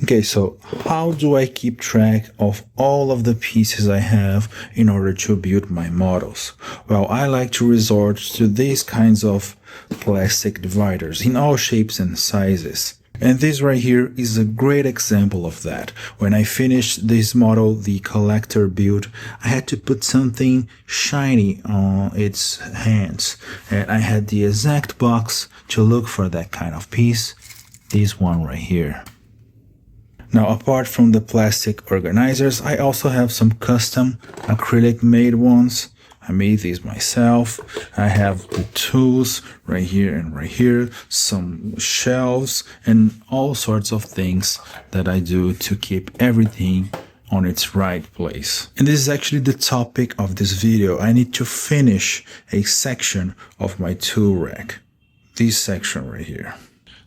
Okay, so how do I keep track of all of the pieces I have in order to build my models? Well, I like to resort to these kinds of plastic dividers in all shapes and sizes. And this right here is a great example of that. When I finished this model, the collector build, I had to put something shiny on its hands. And I had the exact box to look for that kind of piece. This one right here. Now, apart from the plastic organizers, I also have some custom acrylic made ones. I made these myself. I have the tools right here and right here, some shelves, and all sorts of things that I do to keep everything on its right place. And this is actually the topic of this video. I need to finish a section of my tool rack. This section right here.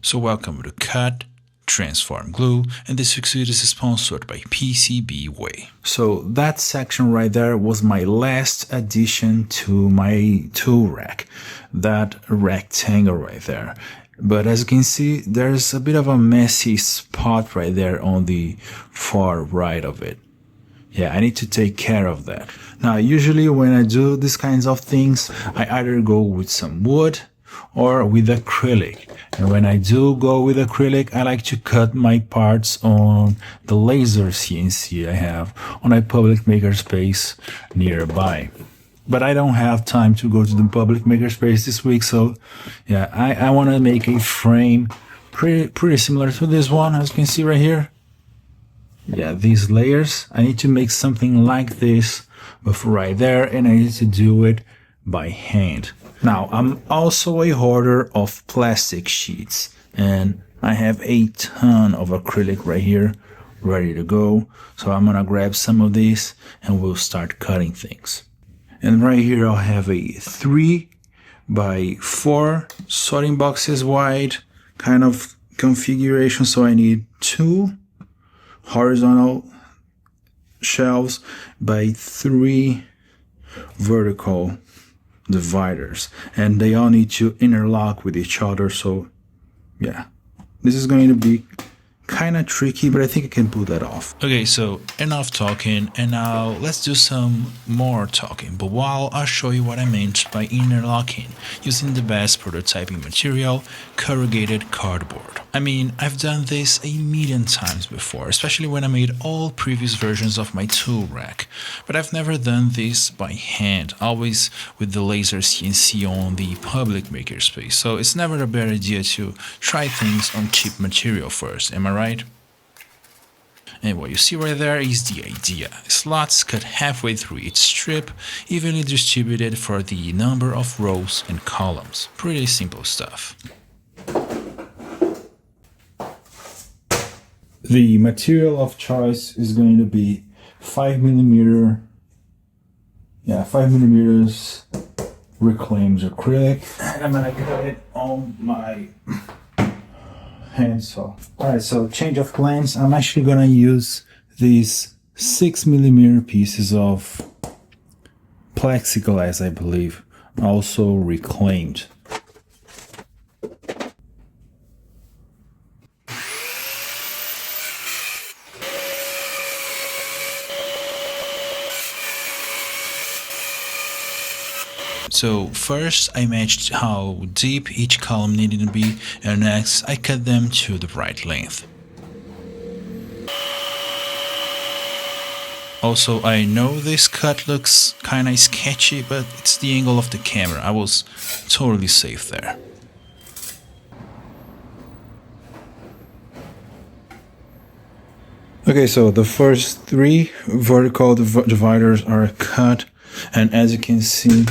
So welcome to Cut, Transform Glue, and this week's video is sponsored by PCBWay. So that section right there was my last addition to my tool rack, that rectangle right there. But as you can see, there's a bit of a messy spot right there on the far right of it. Yeah, I need to take care of that. Now, usually when I do these kinds of things, I either go with some wood or with acrylic. And when I do go with acrylic, I like to cut my parts on the laser CNC I have on a public makerspace nearby. But I don't have time to go to the public makerspace this week, so yeah, I want to make a frame pretty similar to this one, as you can see right here. Yeah, these layers, I need to make something like this, but right there, and I need to do it by hand. Now, I'm also a hoarder of plastic sheets, and I have a ton of acrylic right here ready to go. So I'm gonna grab some of these and we'll start cutting things. And right here I'll have a 3 by 4 sorting boxes wide kind of configuration. So I need 2 horizontal shelves by 3 vertical dividers, and they all need to interlock with each other. So yeah, this is going to be kind of tricky, but I think I can pull that off. Okay, so enough talking, and now let's do some more talking. But while I'll show you what I meant by interlocking using the best prototyping material, corrugated cardboard. I mean, I've done this a million times before, especially when I made all previous versions of my tool rack, but I've never done this by hand, always with the laser CNC on the public makerspace. So it's never a bad idea to try things on cheap material first, am I right? And what you see right there is the idea. Slots cut halfway through each strip, evenly distributed for the number of rows and columns. Pretty simple stuff. The material of choice is going to be 5mm, 5mm reclaimed acrylic. And I'm gonna cut it on my handsaw. Alright, so change of plans. I'm actually gonna use these 6mm pieces of plexiglass, I believe, also reclaimed. So first I matched how deep each column needed to be, and next I cut them to the right length. Also, I know this cut looks kinda sketchy, but it's the angle of the camera. I was totally safe there. Okay, so the first 3 vertical dividers are cut, and as you can see,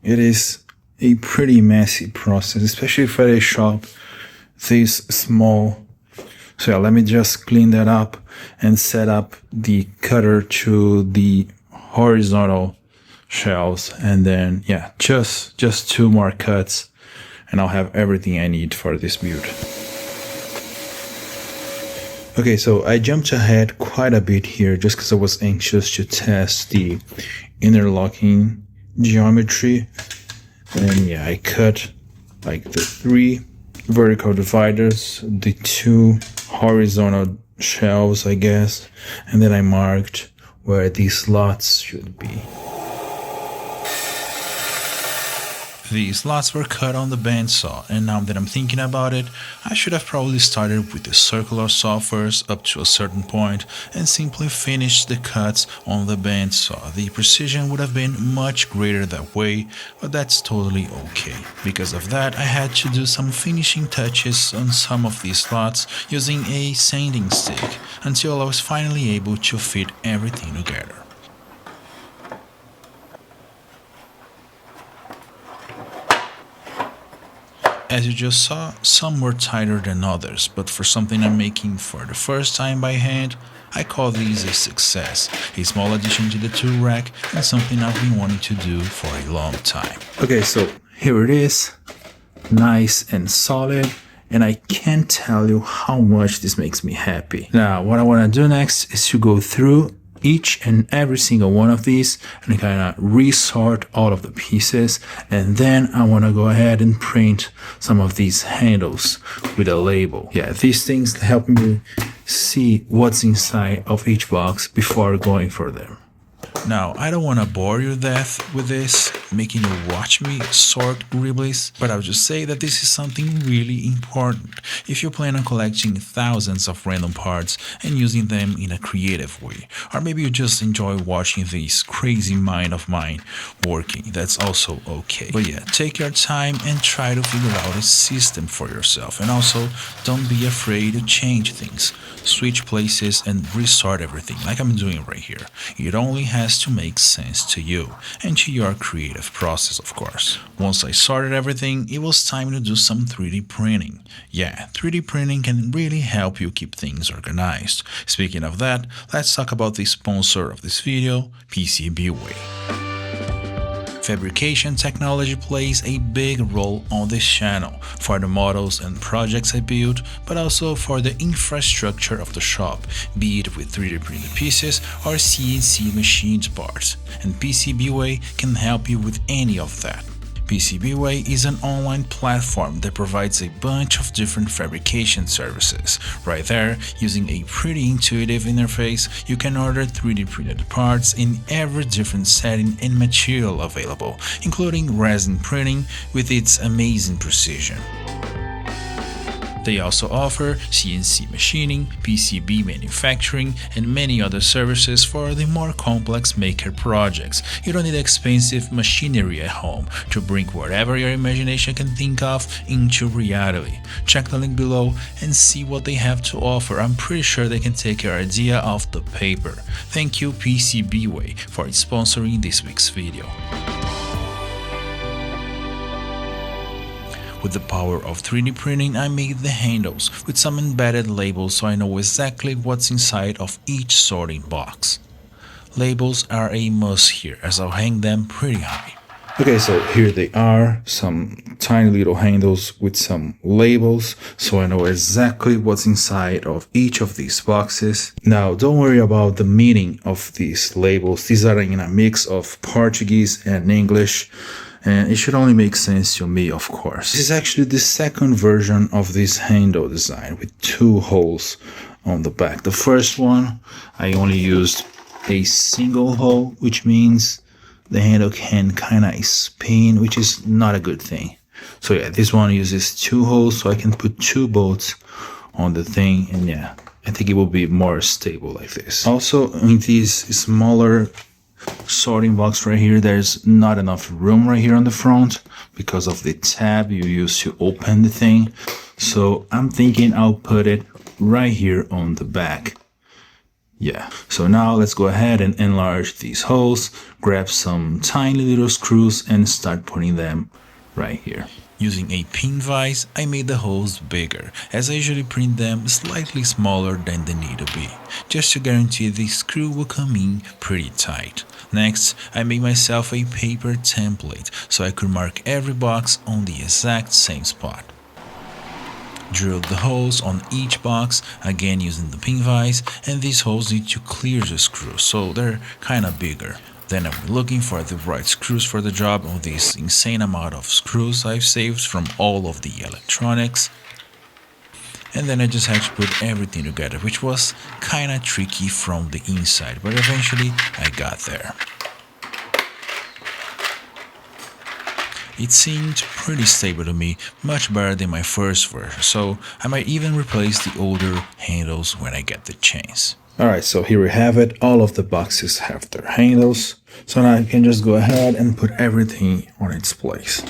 it is a pretty messy process, especially for a shop this small. So yeah, let me just clean that up and set up the cutter to the horizontal shelves, and then yeah, just 2 more cuts and I'll have everything I need for this build. Okay, so I jumped ahead quite a bit here just because I was anxious to test the interlocking geometry. And yeah, I cut like the 3 vertical dividers, the 2 horizontal shelves, I guess, and then I marked where these slots should be. These slots were cut on the bandsaw, and now that I'm thinking about it, I should have probably started with the circular saw first up to a certain point and simply finished the cuts on the bandsaw. The precision would have been much greater that way, but that's totally okay. Because of that, I had to do some finishing touches on some of these slots using a sanding stick until I was finally able to fit everything together. As you just saw, some were tighter than others, but for something I'm making for the first time by hand, I call these a success, a small addition to the tool rack and something I've been wanting to do for a long time. Okay, so here it is, nice and solid, and I can't tell you how much this makes me happy. Now, what I want to do next is to go through each and every single one of these and kind of resort all of the pieces, and then I want to go ahead and print some of these handles with a label. Yeah, these things help me see what's inside of each box before going for them. Now, I don't want to bore you to death with this, making you watch me sort greeblies, but I'll just say that this is something really important if you plan on collecting thousands of random parts and using them in a creative way. Or maybe you just enjoy watching this crazy mind of mine working, that's also okay. But yeah, take your time and try to figure out a system for yourself, and also don't be afraid to change things. Switch places and resort everything like I'm doing right here. It only has to make sense to you and to your creative process, of course. Once I sorted everything, it was time to do some 3D printing. Yeah, 3D printing can really help you keep things organized. Speaking of that, let's talk about the sponsor of this video, PCBWay. Fabrication technology plays a big role on this channel for the models and projects I build, but also for the infrastructure of the shop, be it with 3D printed pieces or CNC machined parts, and PCBWay can help you with any of that. PCBWay is an online platform that provides a bunch of different fabrication services. Right there, using a pretty intuitive interface, you can order 3D printed parts in every different setting and material available, including resin printing with its amazing precision. They also offer CNC machining, PCB manufacturing, and many other services for the more complex maker projects. You don't need expensive machinery at home to bring whatever your imagination can think of into reality. Check the link below and see what they have to offer. I'm pretty sure they can take your idea off the paper. Thank you PCBWay for sponsoring this week's video. With the power of 3D printing, I made the handles with some embedded labels so I know exactly what's inside of each sorting box. Labels are a must here, as I'll hang them pretty high. Okay, so here they are, some tiny little handles with some labels, so I know exactly what's inside of each of these boxes. Now, don't worry about the meaning of these labels. These are in a mix of Portuguese and English, and it should only make sense to me, of course. This is actually the second version of this handle design with two holes on the back. The first one, I only used a single hole, which means the handle can kind of spin, which is not a good thing. So yeah, this one uses two holes, so I can put two bolts on the thing, and yeah, I think it will be more stable like this. Also, in this smaller sorting box right here, there's not enough room right here on the front because of the tab you use to open the thing. So I'm thinking I'll put it right here on the back. Yeah, so now let's go ahead and enlarge these holes, grab some tiny little screws and start putting them right here. Using a pin vise, I made the holes bigger, as I usually print them slightly smaller than they need to be, just to guarantee the screw will come in pretty tight. Next, I made myself a paper template so I could mark every box on the exact same spot. Drilled the holes on each box, again using the pin vise, and these holes need to clear the screws, so they're kinda bigger. Then I'm looking for the right screws for the job on this insane amount of screws I've saved from all of the electronics. And then I just had to put everything together, which was kinda tricky from the inside, but eventually I got there. It seemed pretty stable to me, much better than my first version, so I might even replace the older handles when I get the chance. Alright, so here we have it. All of the boxes have their handles, so now I can just go ahead and put everything on its place.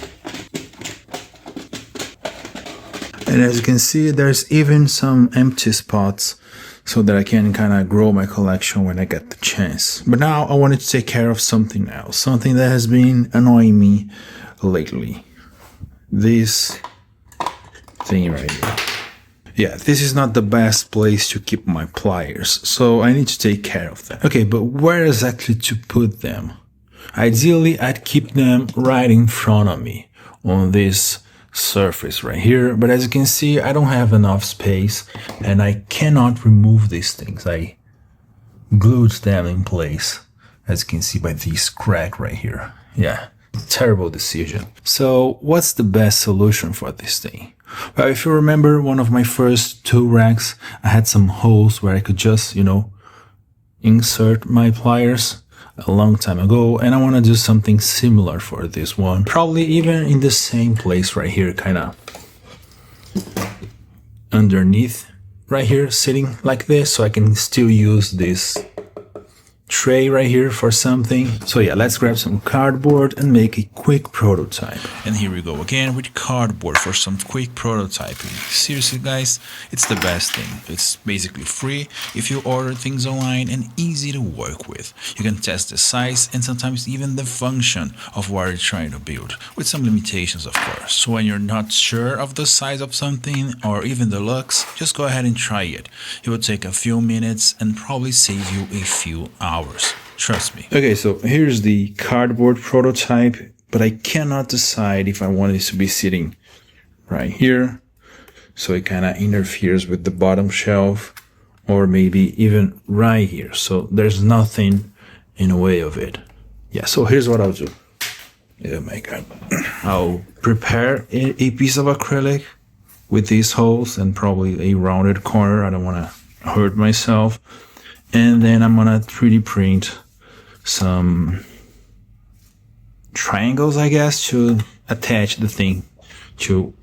And as you can see, there's even some empty spots so that I can kind of grow my collection when I get the chance. But now I wanted to take care of something else, something that has been annoying me lately. This thing right here. Yeah, this is not the best place to keep my pliers, so I need to take care of that. Okay, but where exactly to put them? Ideally, I'd keep them right in front of me on this surface right here, but as you can see, I don't have enough space and I cannot remove these things. I glued them in place, as you can see by this crack right here. Yeah, terrible decision. So what's the best solution for this thing? Well, if you remember one of my first two racks, I had some holes where I could just, insert my pliers a long time ago, and I want to do something similar for this one, probably even in the same place right here, kind of underneath right here, sitting like this, so I can still use this tray right here for something. So yeah, let's grab some cardboard and make a quick prototype. And here we go again with cardboard for some quick prototyping. Seriously guys, it's the best thing. It's basically free if you order things online and easy to work with. You can test the size and sometimes even the function of what you're trying to build, with some limitations of course. So when you're not sure of the size of something or even the looks, just go ahead and try it. It will take a few minutes and probably save you a few hours. Trust me. Okay, so here's the cardboard prototype, but I cannot decide if I want it to be sitting right here, so it kind of interferes with the bottom shelf, or maybe even right here, so there's nothing in the way of it. Yeah, so here's what I'll do. Oh my god. I'll prepare a piece of acrylic with these holes and probably a rounded corner. I don't want to hurt myself. And then I'm gonna 3D print some triangles, I guess, to attach the thing to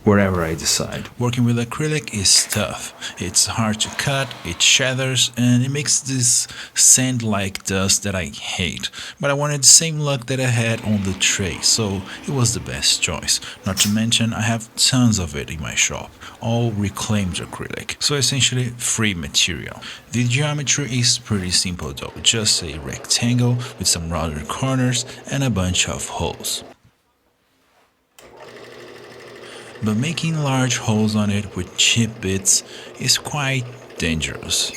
wherever I decide. Working with acrylic is tough. It's hard to cut, it shatters, and it makes this sand-like dust that I hate. But I wanted the same look that I had on the tray, so it was the best choice. Not to mention, I have tons of it in my shop, all reclaimed acrylic, so essentially free material. The geometry is pretty simple though, just a rectangle with some rounded corners and a bunch of holes. But making large holes on it with cheap bits is quite dangerous.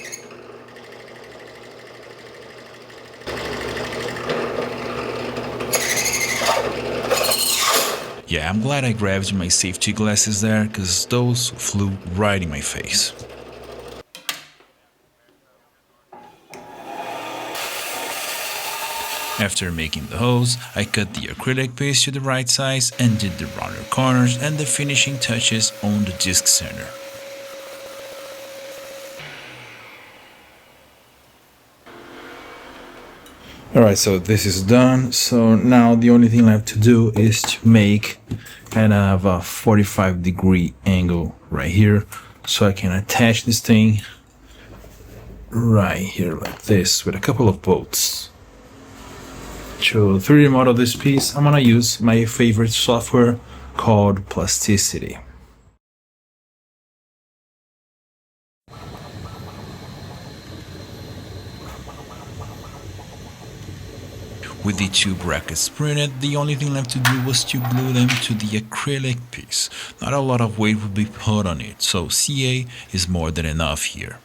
Yeah, I'm glad I grabbed my safety glasses there, because those flew right in my face. After making the holes, I cut the acrylic piece to the right size and did the rounded corners and the finishing touches on the disc center. Alright, so this is done. So now the only thing left to do is to make kind of a 45-degree angle right here, so I can attach this thing right here like this with a couple of bolts. To 3D model this piece, I'm gonna use my favorite software called Plasticity. With the two brackets printed, the only thing left to do was to glue them to the acrylic piece. Not a lot of weight would be put on it, so CA is more than enough here.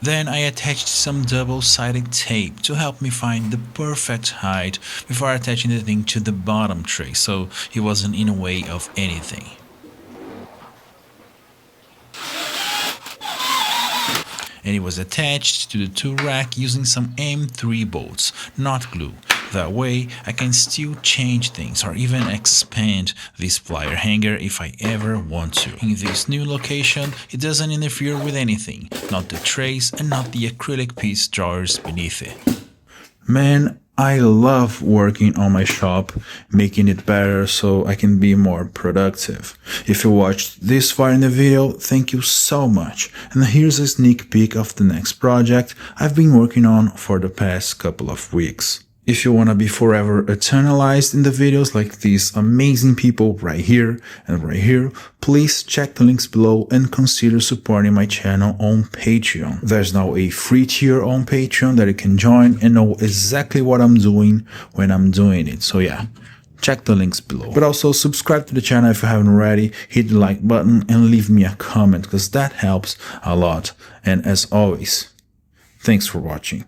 Then I attached some double-sided tape to help me find the perfect height before attaching the thing to the bottom tray, so it wasn't in the way of anything. And it was attached to the tool rack using some M3 bolts, not glue. That way, I can still change things or even expand this plier hanger if I ever want to. In this new location, it doesn't interfere with anything, not the trays and not the acrylic piece drawers beneath it. Man, I love working on my shop, making it better so I can be more productive. If you watched this far in the video, thank you so much. And here's a sneak peek of the next project I've been working on for the past couple of weeks. If you want to be forever eternalized in the videos like these amazing people right here and right here, please check the links below and consider supporting my channel on Patreon. There's now a free tier on Patreon that you can join and know exactly what I'm doing when I'm doing it. So yeah, check the links below. But also subscribe to the channel if you haven't already, hit the like button and leave me a comment because that helps a lot. And as always, thanks for watching.